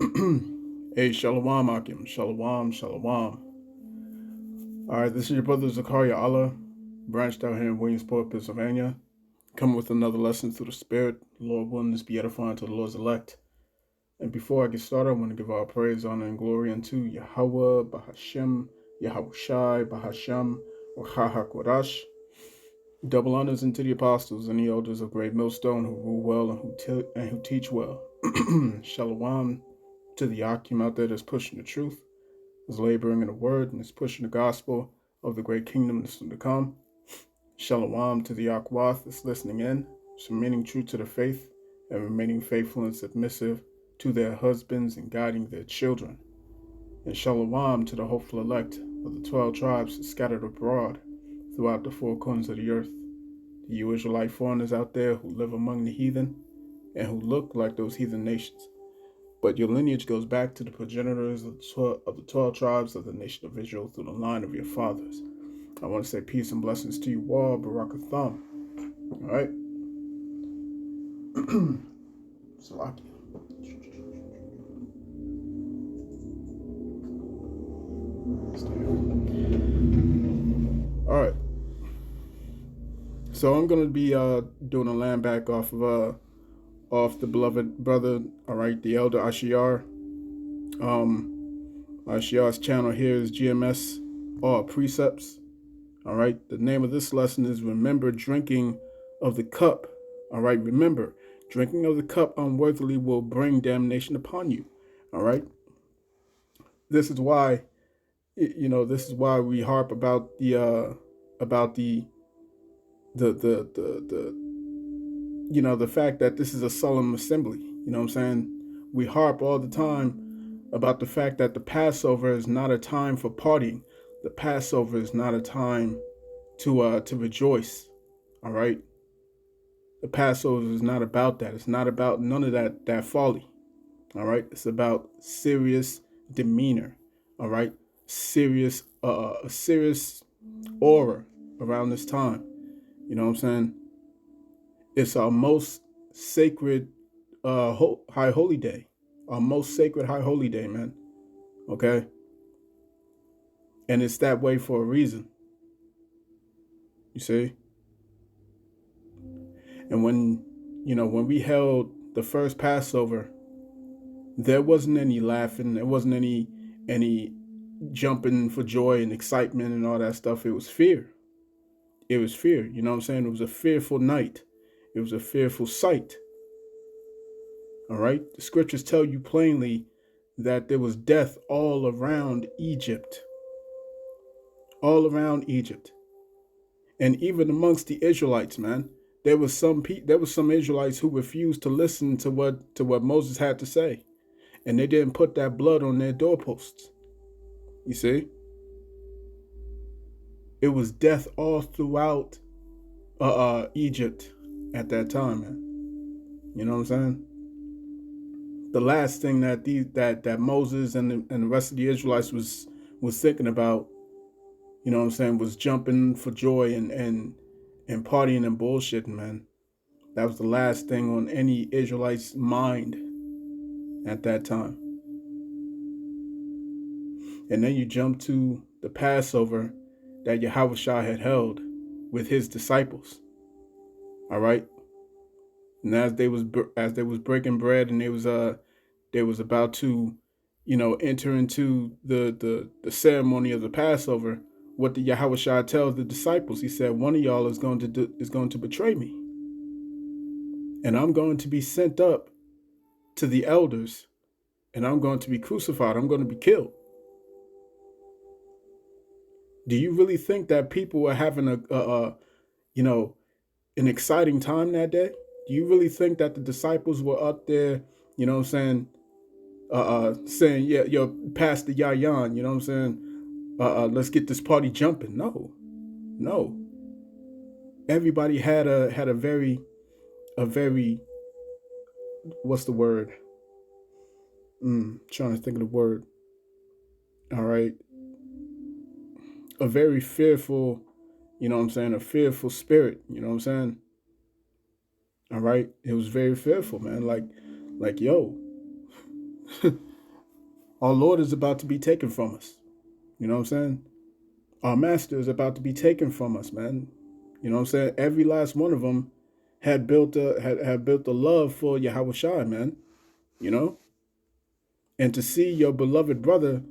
Hey, Shalom, Akim. Shalom, Shalom. Alright, this is your brother Zakaria Allah, branched out here in Williamsport, Pennsylvania, coming with another lesson through the Spirit. Lord willing, this be edifying to the Lord's elect. And before I get started, I want to give all praise, honor, and glory unto Yahawah Bahashem Yahawashi Bahashem YAHAWADAH. Double honors unto the apostles and the elders of Great Millstone who rule well and who teach well. Shalom to the Akim out there that's pushing the truth, is laboring in the word, and is pushing the gospel of the great kingdom that's to come. Shalom to the Akwath that's listening in, remaining true to the faith, and remaining faithful and submissive to their husbands and guiding their children. And shalom to the hopeful elect of the 12 tribes scattered abroad throughout the four corners of the earth. The you Israelite foreigners out there who live among the heathen and who look like those heathen nations. But your lineage goes back to the progenitors of the 12 tribes of the nation of Israel through the line of your fathers. I want to say peace and blessings to you all, Barakatham. All right? Salaki. All right. So I'm going to be doing a land back off the beloved brother, all right, the elder Ashiar. Ashiar's channel here is GMS All Precepts. All right, the name of this lesson is Remember Drinking of the Cup. All right, remember, drinking of the cup unworthily will bring damnation upon you. All right, this is why, this is why we harp about the fact that this is a solemn assembly. You know what I'm saying? We harp all the time about the fact that the Passover is not a time for partying. The Passover is not a time to rejoice. All right? The Passover is not about that. It's not about none of that folly. All right? It's about serious demeanor. All right? Serious aura around this time. You know what I'm saying? It's our most sacred high holy day. Our most sacred high holy day, man. Okay? And it's that way for a reason. You see? And when we held the first Passover, there wasn't any laughing, there wasn't any jumping for joy and excitement and all that stuff. It was fear. It was fear. You know what I'm saying? It was a fearful night. It was a fearful sight. All right? The scriptures tell you plainly that there was death all around Egypt. All around Egypt. And even amongst the Israelites, man, there was some Israelites who refused to listen to what Moses had to say. And they didn't put that blood on their doorposts. You see? It was death all throughout Egypt at that time, man. You know what I'm saying? The last thing that Moses and the rest of the Israelites was thinking about, you know what I'm saying, was jumping for joy and partying and bullshitting, man. That was the last thing on any Israelite's mind at that time. And then you jump to the Passover that Yahawah had held with his disciples. All right. And as they was breaking bread and they was about to, enter into the ceremony of the Passover, what the Yahawah tells the disciples, he said, one of y'all is going to betray me. And I'm going to be sent up to the elders and I'm going to be crucified. I'm going to be killed. Do you really think that people were having an exciting time that day? Do you really think that the disciples were up there, you know what I'm saying, saying, yeah, yo, pass the yayan, you know what I'm saying? Let's get this party jumping. No. Everybody had a very, what's the word? Trying to think of the word. All right. A very fearful, you know what I'm saying? A fearful spirit, you know what I'm saying? All right. It was very fearful, man. Like, yo, Our Lord is about to be taken from us. You know what I'm saying? Our master is about to be taken from us, man. You know what I'm saying? Every last one of them had built a love for Yahawah, man. You know? And to see your beloved brother,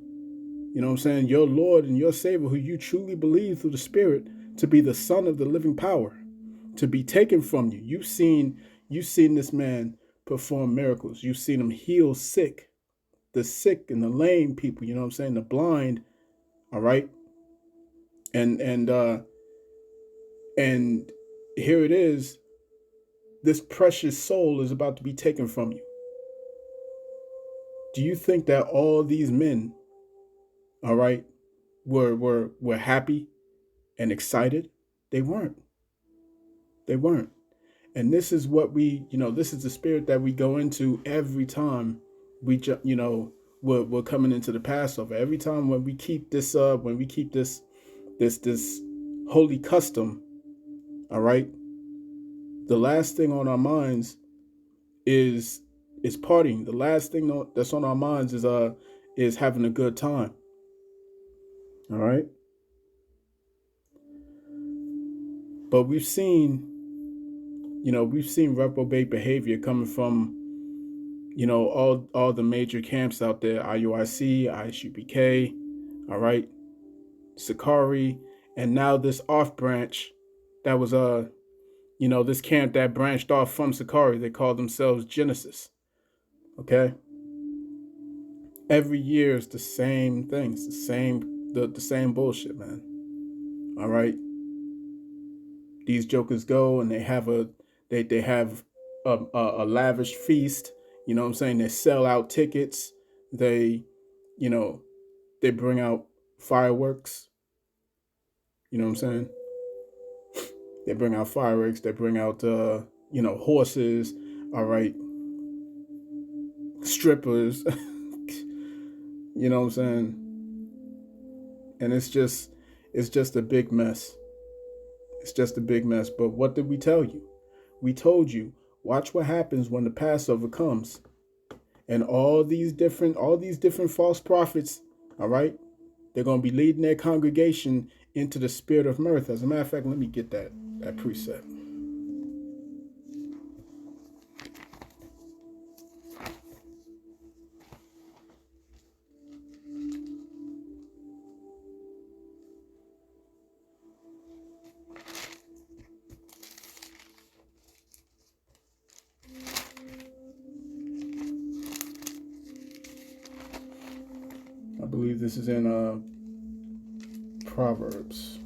you know what I'm saying, your Lord and your Savior, who you truly believe through the Spirit to be the Son of the living power, to be taken from you. You've seen this man perform miracles. You've seen him heal the sick and the lame people, you know what I'm saying, the blind, all right? And here it is, this precious soul is about to be taken from you. Do you think that all these men, all right, were happy and excited? They weren't. They weren't. And this is what this is the spirit that we go into every time we're coming into the Passover. Every time when we keep this this holy custom, all right, the last thing on our minds is partying. The last thing that's on our minds is having a good time. All right. But we've seen reprobate behavior coming from, all the major camps out there, IUIC, ISUPK, all right, Sakari, and now this off branch that was this camp that branched off from Sakari. They call themselves Genesis. Okay. Every year is the same things, the same bullshit, man. All right. These jokers go and they have a lavish feast. You know what I'm saying? They sell out tickets. They bring out fireworks. You know what I'm saying? They bring out fireworks. They bring out horses. All right. Strippers. You know what I'm saying? And it's just a big mess. It's just a big mess. But what did we tell you? We told you, watch what happens when the Passover comes. And all these different false prophets, all right, they're going to be leading their congregation into the spirit of mirth. As a matter of fact, let me get that precept. I believe this is in Proverbs.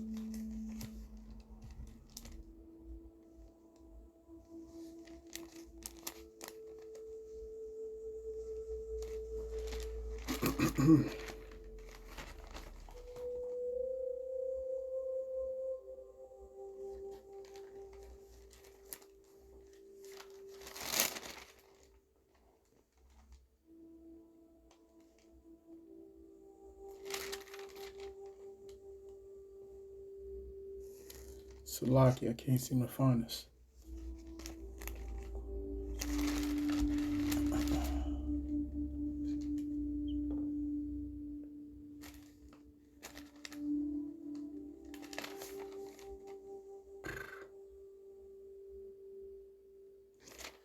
Salaki, I can't seem to find this.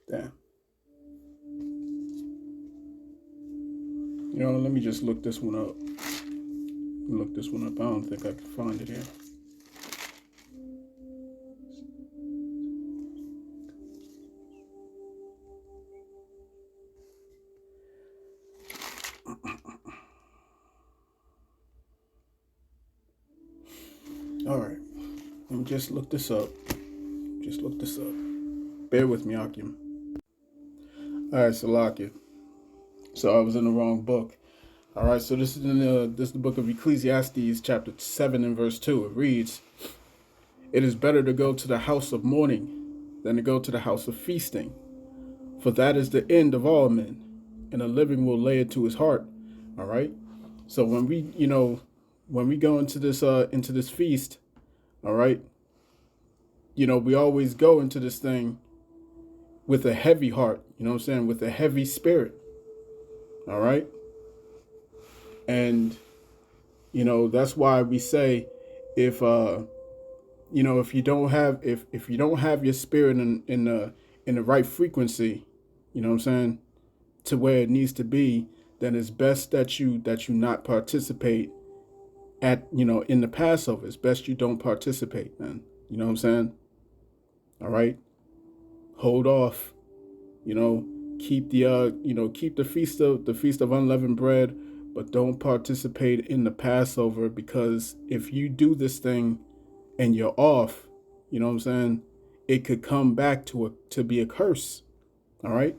Damn. Let me just look this one up. I don't think I can find it here. All right, let me just look this up. Bear with me, Akim. All right, Salakia. So I was in the wrong book. All right, so this is the book of Ecclesiastes, chapter 7 and verse 2. It reads, "It is better to go to the house of mourning than to go to the house of feasting, for that is the end of all men, and a living will lay it to his heart." All right. So when we go into this feast, all right, we always go into this thing with a heavy heart, with a heavy spirit. All right. And, that's why we say if, if you don't have, if you don't have your spirit in the right frequency, you know what I'm saying, to where it needs to be, then it's best that you not participate at, in the Passover. It's best you don't participate, man. You know what I'm saying? All right. Hold off, keep keep the feast of unleavened bread, but don't participate in the Passover, because if you do this thing and you're off, you know what I'm saying, it could come back to be a curse. All right.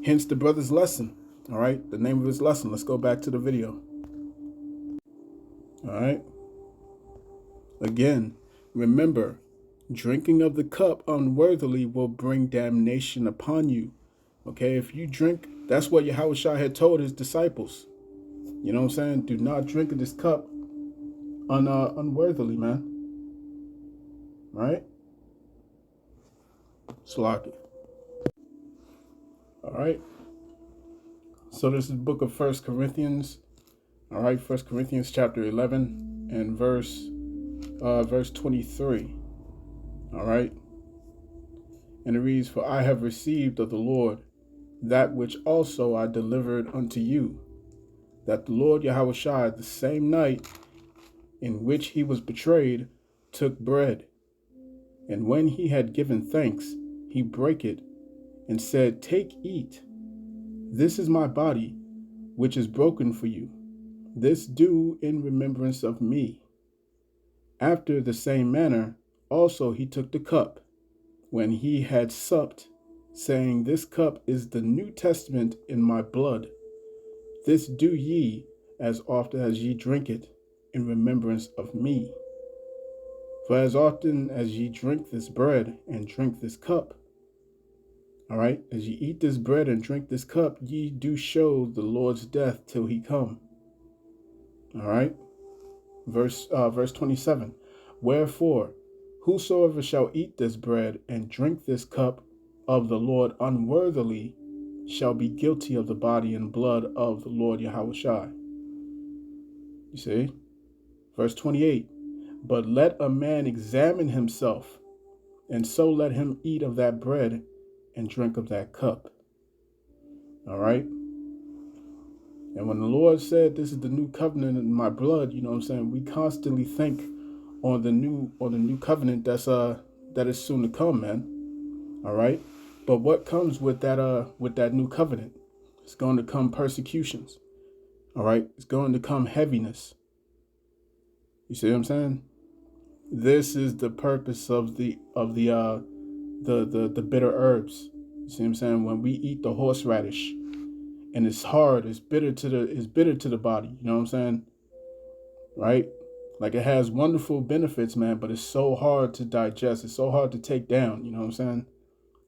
Hence the brother's lesson. All right. The name of his lesson. Let's go back to the video. All right. Again, remember, drinking of the cup unworthily will bring damnation upon you. Okay, if you drink, that's what Yahawashi had told his disciples. You know what I'm saying? Do not drink of this cup unworthily, man. Right? Slaki. All right. So this is the book of 1 Corinthians. All right, 1 Corinthians chapter 11 and verse 23. All right. And it reads, "For I have received of the Lord that which also I delivered unto you, that the Lord Yahawashi, the same night in which he was betrayed, took bread. And when he had given thanks, he brake it and said, Take, eat. This is my body, which is broken for you. This do in remembrance of me. After the same manner also he took the cup, when he had supped, saying, This cup is the New Testament in my blood. This do ye as often as ye drink it in remembrance of me. For as often as ye drink this bread and drink this cup," all right, "as ye eat this bread and drink this cup, ye do show the Lord's death till he come." All right. Verse 27. "Wherefore, whosoever shall eat this bread and drink this cup of the Lord unworthily shall be guilty of the body and blood of the Lord Yahawashi." You see? Verse 28. "But let a man examine himself, and so let him eat of that bread and drink of that cup." All right. And when the Lord said, "This is the new covenant in my blood," you know what I'm saying, we constantly think on the new covenant that is soon to come, man. All right. But what comes with that new covenant? It's going to come persecutions. All right. It's going to come heaviness. You see what I'm saying? This is the purpose of the bitter herbs. You see what I'm saying? When we eat the horseradish, and it's hard, it's bitter to the body. You know what I'm saying? Right? Like, it has wonderful benefits, man, but it's so hard to digest. It's so hard to take down. You know what I'm saying?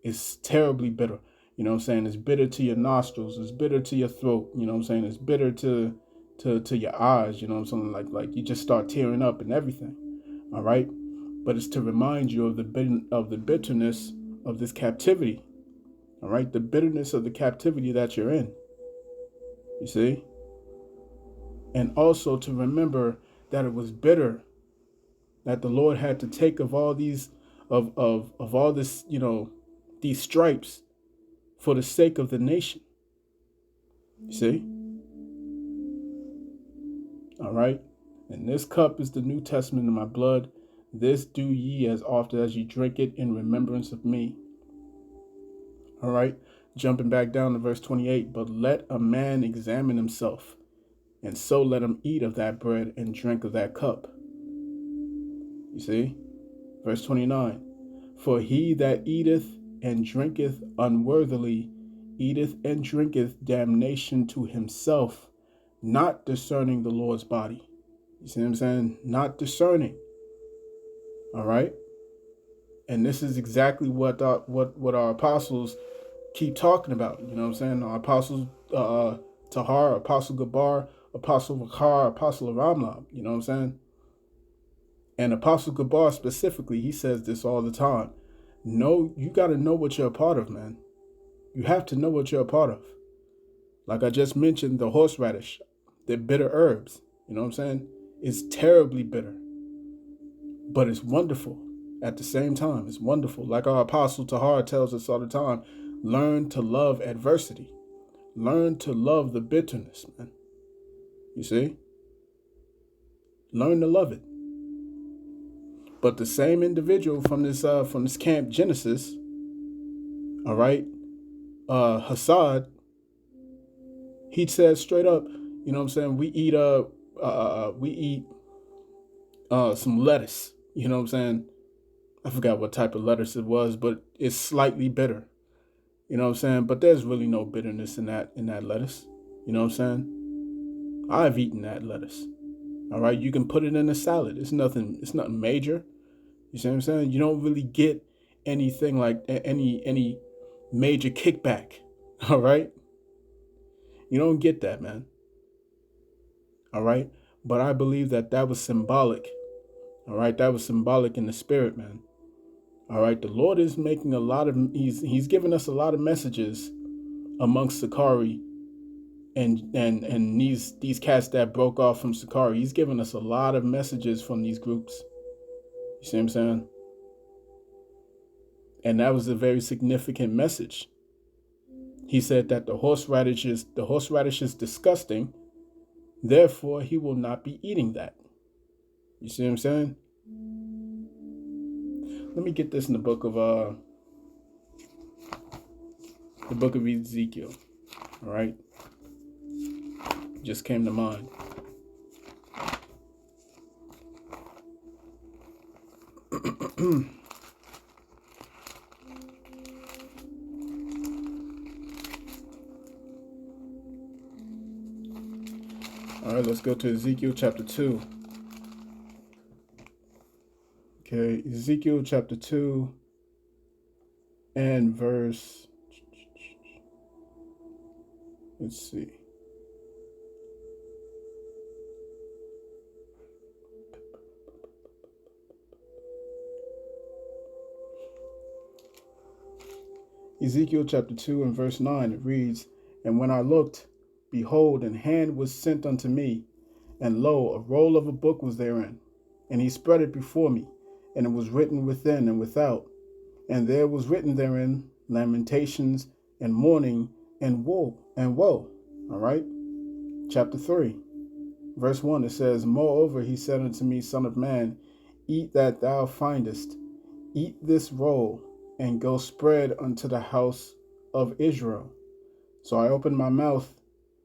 It's terribly bitter. You know what I'm saying? It's bitter to your nostrils. It's bitter to your throat. You know what I'm saying? It's bitter to your eyes. You know what I'm saying? Like you just start tearing up and everything. All right. But it's to remind you of the bitterness of this captivity. All right. The bitterness of the captivity that you're in. You see? And also to remember that it was bitter, that the Lord had to take of all these, of all this, these stripes for the sake of the nation. You see? All right. "And this cup is the New Testament in my blood. This do ye as often as ye drink it in remembrance of me." All right. Jumping back down to verse 28. "But let a man examine himself, and so let him eat of that bread and drink of that cup." You see? Verse 29. "For he that eateth and drinketh unworthily eateth and drinketh damnation to himself, not discerning the Lord's body." You see what I'm saying? Not discerning. All right. And this is exactly what our apostles keep talking about. You know what I'm saying? Our apostles, Tahar, Apostle Gabar, Apostle Vakar, Apostle Ramla. You know what I'm saying? And Apostle Gabar specifically, he says this all the time. No, you got to know what you're a part of, man. You have to know what you're a part of. Like I just mentioned, the horseradish, they're bitter herbs. You know what I'm saying? It's terribly bitter, but it's wonderful at the same time. It's wonderful. Like our apostle Tahar tells us all the time, learn to love adversity. Learn to love the bitterness, man. You see? Learn to love it. But the same individual from this camp Genesis, all right, Hassad, he said straight up, you know what I'm saying, we eat some lettuce, you know what I'm saying? I forgot what type of lettuce it was, but it's slightly bitter. You know what I'm saying? But there's really no bitterness in that lettuce. You know what I'm saying? I've eaten that lettuce. All right, you can put it in a salad. It's nothing major. You see what I'm saying? You don't really get anything like any major kickback. All right? You don't get that, man. All right? But I believe that was symbolic. All right? That was symbolic in the spirit, man. All right? The Lord is making he's giving us a lot of messages amongst Sakari and these cats that broke off from Sakari. He's giving us a lot of messages from these groups. You see what I'm saying? And that was a very significant message. He said that the horseradish is disgusting, therefore he will not be eating that. You see what I'm saying? Let me get this in the book of Ezekiel. All right? Just came to mind. All right, let's go to Ezekiel chapter 2. Okay, Ezekiel chapter 2 and verse, let's see. Ezekiel chapter 2 and verse 9, it reads, "And when I looked, behold, an hand was sent unto me, and lo, a roll of a book was therein. And he spread it before me, and it was written within and without. And there was written therein lamentations and mourning and woe. All right? Chapter 3, verse 1, it says, "Moreover, he said unto me, Son of man, eat that thou findest. Eat this roll, and go spread unto the house of Israel. So I opened my mouth,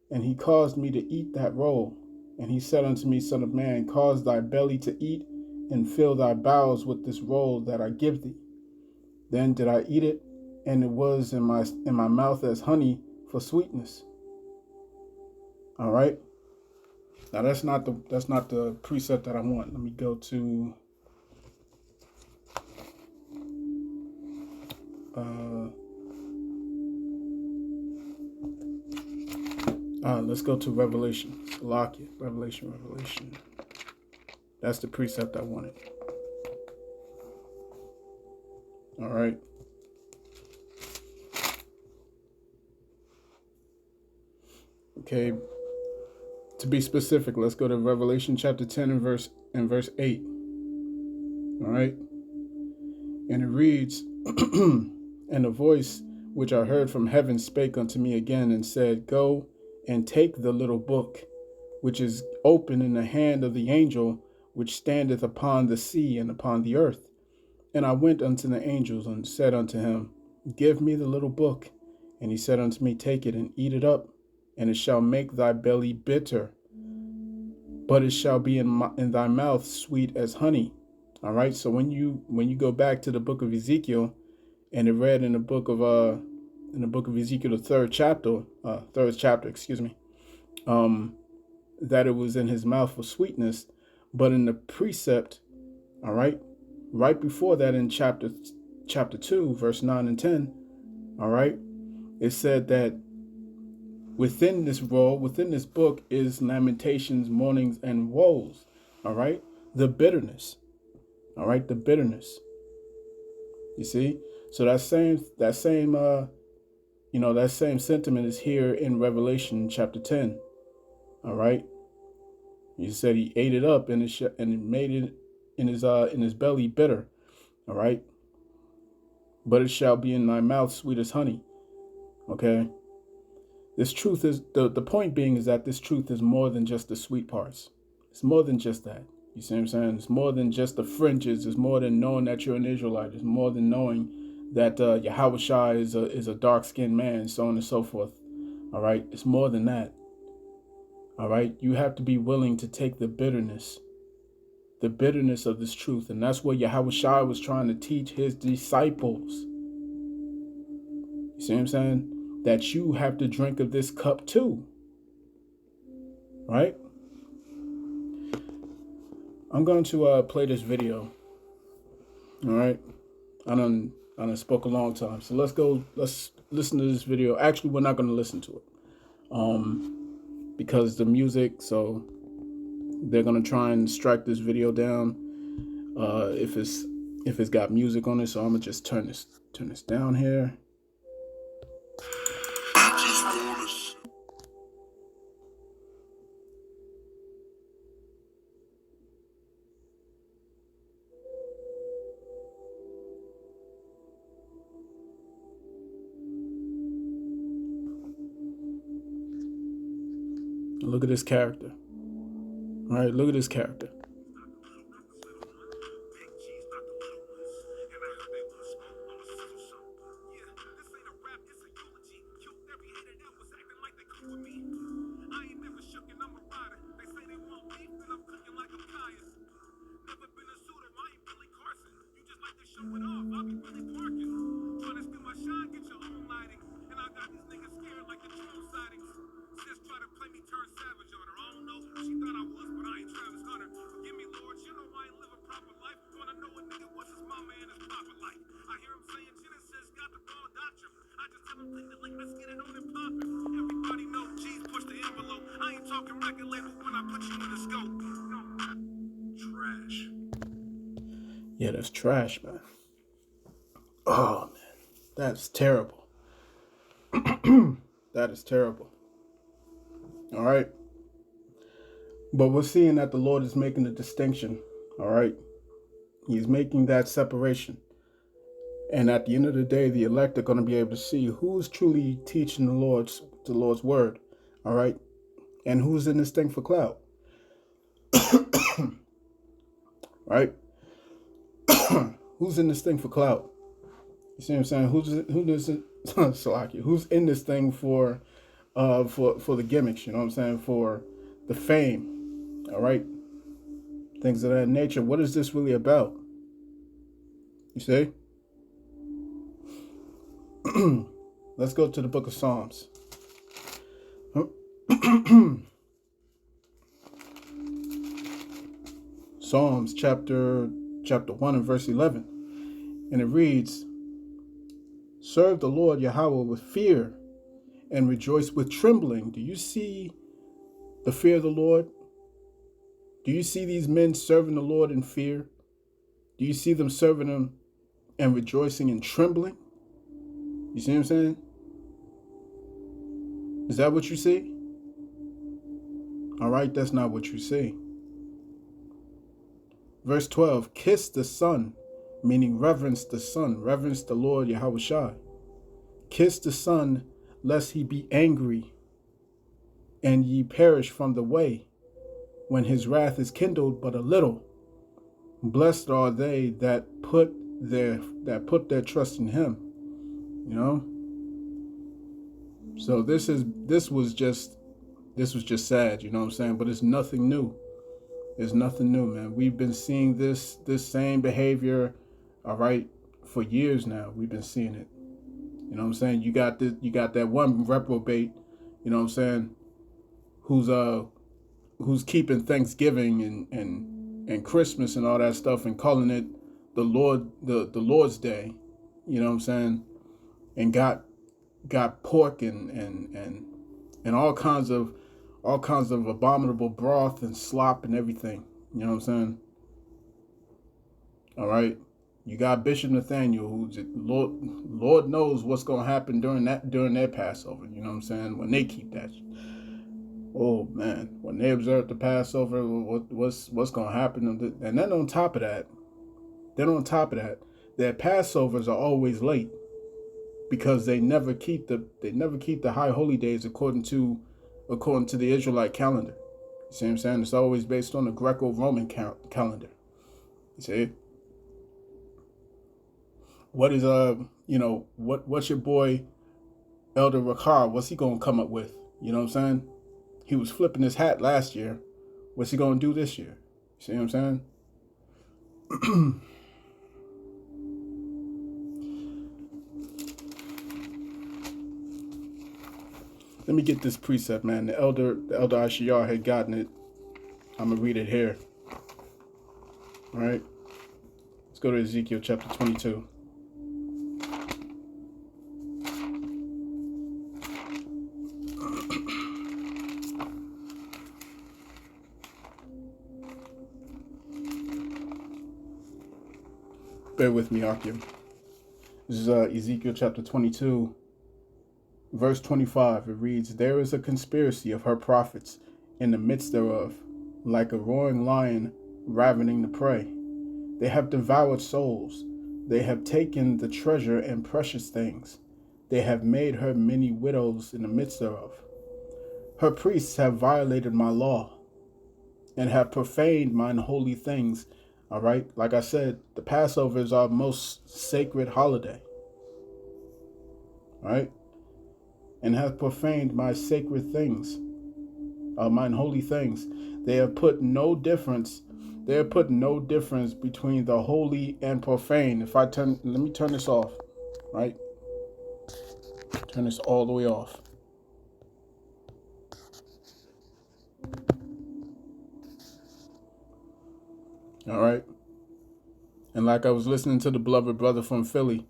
and he caused me to eat that roll. And he said unto me, Son of man, cause thy belly to eat, and fill thy bowels with this roll that I give thee. Then did I eat it, and it was in my mouth as honey for sweetness." All right. Now that's not the precept that I want. Let me go to let's go to Revelation. Lock it. Revelation. That's the precept I wanted. All right. Okay. To be specific, let's go to Revelation chapter 10 and verse 8. All right. And it reads, "And a voice which I heard from heaven spake unto me again and said, Go and take the little book, which is open in the hand of the angel which standeth upon the sea and upon the earth. And I went unto the angels and said unto him, Give me the little book. And he said unto me, Take it and eat it up, and it shall make thy belly bitter, but it shall be in thy mouth sweet as honey." All right. So when you go back to the book of Ezekiel, and it read in the book of Ezekiel, the third chapter, that it was in his mouth for sweetness, but in the precept, all right, right before that in chapter 2, verse 9 and 10, all right, it said that within this book is lamentations, mournings, and woes. All right, the bitterness. All right, the bitterness. You see, so that same you know, that same sentiment is here in Revelation chapter 10. All right. He said he ate it up and it made it in his belly bitter. All right. But it shall be in thy mouth sweet as honey. Okay. This truth is, the point being is that this truth is more than just the sweet parts. It's more than just that. You see what I'm saying? It's more than just the fringes. It's more than knowing that you're an Israelite. It's more than knowing that Yahawah is a dark-skinned man, so on and so forth. All right? It's more than that. All right? You have to be willing to take the bitterness of this truth. And that's what Yahawah was trying to teach his disciples. You see what I'm saying? That you have to drink of this cup too. Right? I'm going to play this video. All right? I done spoke a long time. So let's listen to this video. Actually, we're not going to listen to it. Because the music, so they're going to try and strike this video down if it's got music on it. So I'm going to just turn this down here. Look at this character. All right, look at this character. Yeah, that's trash, man. Oh, man. That's terrible. That is terrible. All right. But we're seeing that the Lord is making a distinction. All right. He's making that separation. And at the end of the day, the elect are going to be able to see who's truly teaching the Lord's word. All right. And who's in this thing for clout. Right. Who's in this thing for clout? You see what I'm saying? Who's in this thing for the gimmicks? You know what I'm saying? For the fame, all right? Things of that nature. What is this really about? You see? Let's go to the book of Psalms. Psalms chapter 1 and verse 11. And it reads, serve the Lord Yahawah with fear and rejoice with trembling. Do you see the fear of the Lord? Do you see these men serving the Lord in fear? Do you see them serving him and rejoicing and trembling? You see what I'm saying? Is that what you see? All right, that's not what you see. Verse 12, kiss the Son, meaning reverence the Son, reverence the Lord Yahawah. Kiss the Son, lest he be angry, and ye perish from the way, when his wrath is kindled but a little. Blessed are they that put their trust in him. You know? So this was just sad, you know what I'm saying? But it's nothing new. There's nothing new, man. We've been seeing this same behavior, all right, for years now. We've been seeing it. You know what I'm saying? You got that one reprobate, you know what I'm saying, who's keeping Thanksgiving and Christmas and all that stuff and calling it the Lord's Day, you know what I'm saying? And got pork and all kinds of abominable broth and slop and everything. You know what I'm saying? All right. You got Bishop Nathaniel, who's Lord knows what's gonna happen during their Passover. You know what I'm saying? When they keep that. Oh man, when they observe the Passover, what's gonna happen? And then on top of that, their Passovers are always late because they never keep the high holy days according to the Israelite calendar. You see what I'm saying? It's always based on the Greco-Roman calendar. You see? What is what's your boy Elder Rakar? What's he gonna come up with? You know what I'm saying? He was flipping his hat last year. What's he gonna do this year? You see what I'm saying? Let me get this precept, man. The elder Ashiyar had gotten it. I'm gonna read it here. All right. Let's go to Ezekiel chapter 22. Bear with me, Akim. This is Ezekiel chapter 22, verse 25. It reads, "There is a conspiracy of her prophets in the midst thereof, like a roaring lion ravening the prey. They have devoured souls. They have taken the treasure and precious things. They have made her many widows in the midst thereof. Her priests have violated my law and have profaned mine holy things." All right. Like I said, the Passover is our most sacred holiday. All right. And have profaned my sacred things, mine holy things. They have put no difference. They have put no difference between the holy and profane. Let me turn this off. Right. Turn this all the way off. All right. And like I was listening to the beloved brother from Philly,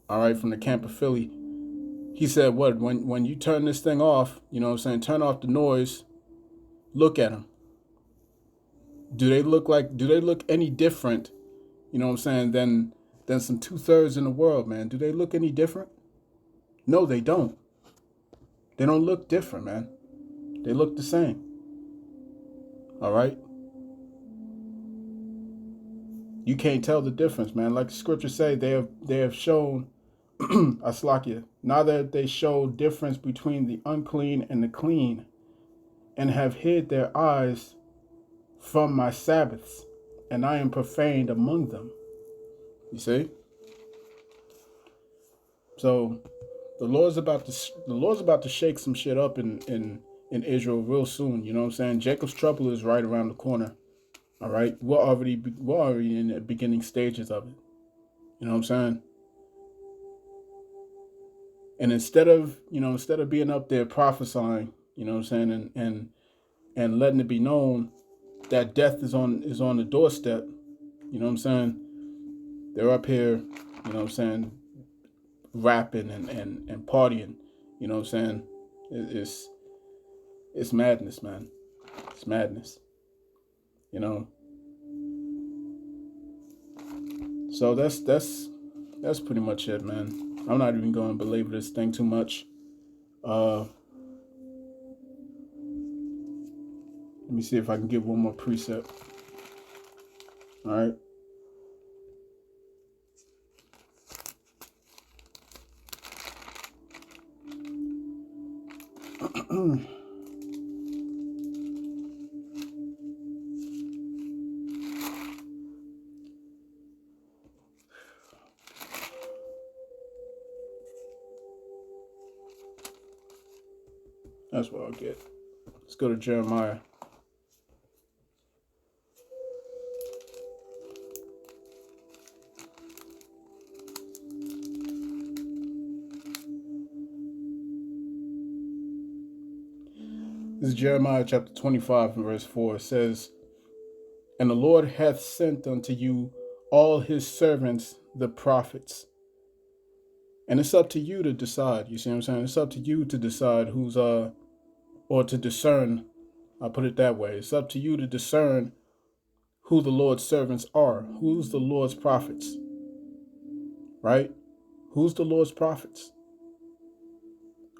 all right, from the camp of Philly, he said, what, when you turn this thing off, you know what I'm saying, turn off the noise, look at them. Do they look any different, you know what I'm saying, than some 2/3 in the world, man? Do they look any different? No, they don't. They don't look different, man. They look the same. All right. You can't tell the difference, man. Like the scriptures say, they have shown Aslakia. Now that they show difference between the unclean and the clean, and have hid their eyes from my Sabbaths, and I am profaned among them. You see? So the Lord's about to shake some shit up in Israel real soon. You know what I'm saying? Jacob's trouble is right around the corner. All right, we're already in the beginning stages of it. You know what I'm saying? And instead of being up there prophesying, you know what I'm saying, and letting it be known that death is on the doorstep, you know what I'm saying? They're up here, you know what I'm saying, rapping and partying, you know what I'm saying? It's madness, man. It's madness. You know, so that's pretty much it, man. I'm not even going to belabor this thing too much. Let me see if I can get one more precept. All right. That's what I'll get. Let's go to Jeremiah. This is Jeremiah chapter 25 and verse 4. It says, "And the Lord hath sent unto you all his servants, the prophets." And it's up to you to decide. You see what I'm saying? It's up to you to decide who's or to discern. I'll put it that way. It's up to you to discern who the Lord's servants are. Who's the Lord's prophets? right? Who's the Lord's prophets?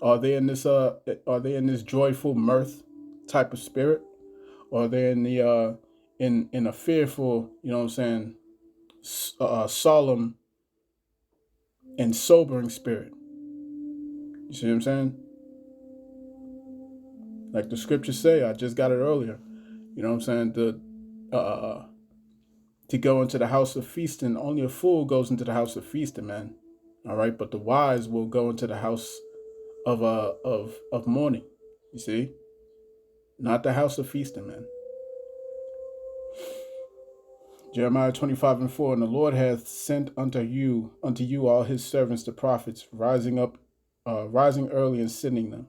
Are they in this joyful mirth type of spirit? Or are they in the in a fearful, you know what I'm saying, solemn and sobering spirit? You see what I'm saying? Like the scriptures say, I just got it earlier. You know what I'm saying? To go into the house of feasting, only a fool goes into the house of feasting, man. All right, but the wise will go into the house of mourning. You see, not the house of feasting, man. Jeremiah 25:4, and the Lord hath sent unto you all his servants the prophets, rising early and sending them.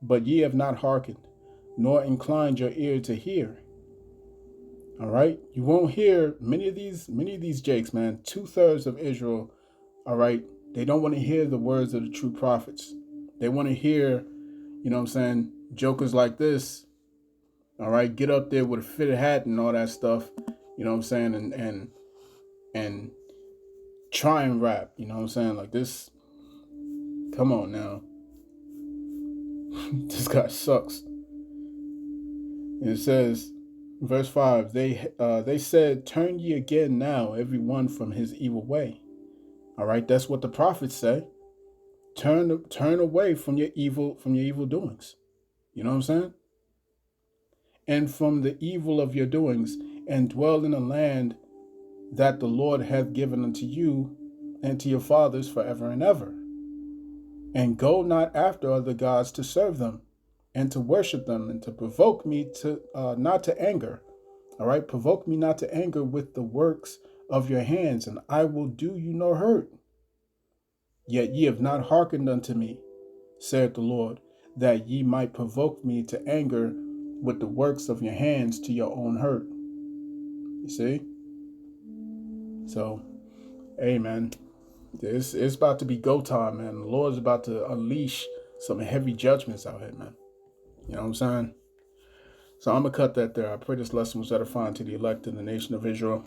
But ye have not hearkened, nor inclined your ear to hear. All right, you won't hear many of these jakes, man. 2/3 of Israel, all right, they don't want to hear the words of the true prophets. They want to hear, you know what I'm saying, jokers like this, all right, get up there with a fitted hat and all that stuff, you know what I'm saying, and try and rap, you know what I'm saying, like this. Come on now. This guy sucks. And it says, verse 5, they said, turn ye again now, every one from his evil way. All right, that's what the prophets say. Turn away from your evil doings. You know what I'm saying? And from the evil of your doings, and dwell in a land that the Lord hath given unto you and to your fathers forever and ever. And go not after other gods to serve them, and to worship them, and to provoke me to not to anger. All right, provoke me not to anger with the works of your hands, and I will do you no hurt. Yet ye have not hearkened unto me, saith the Lord, that ye might provoke me to anger with the works of your hands to your own hurt. You see? So, hey, man, it's about to be go time, man. The Lord's about to unleash some heavy judgments out here, man. You know what I'm saying? So I'm going to cut that there. I pray this lesson was edifying to the elect in the nation of Israel.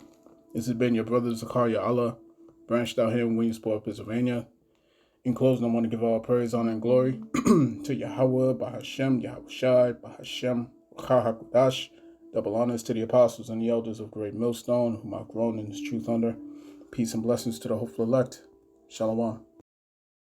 This has been your brother Yahawah, branched out here in Williamsport, Pennsylvania. In closing, I want to give all praise, honor, and glory to Yahawah Bahashem Yahawashi, Bahashem HaHaKadosh. Double honors to the apostles and the elders of Great Millstone, whom I've grown in his truth under. Peace and blessings to the hopeful elect. Shalom.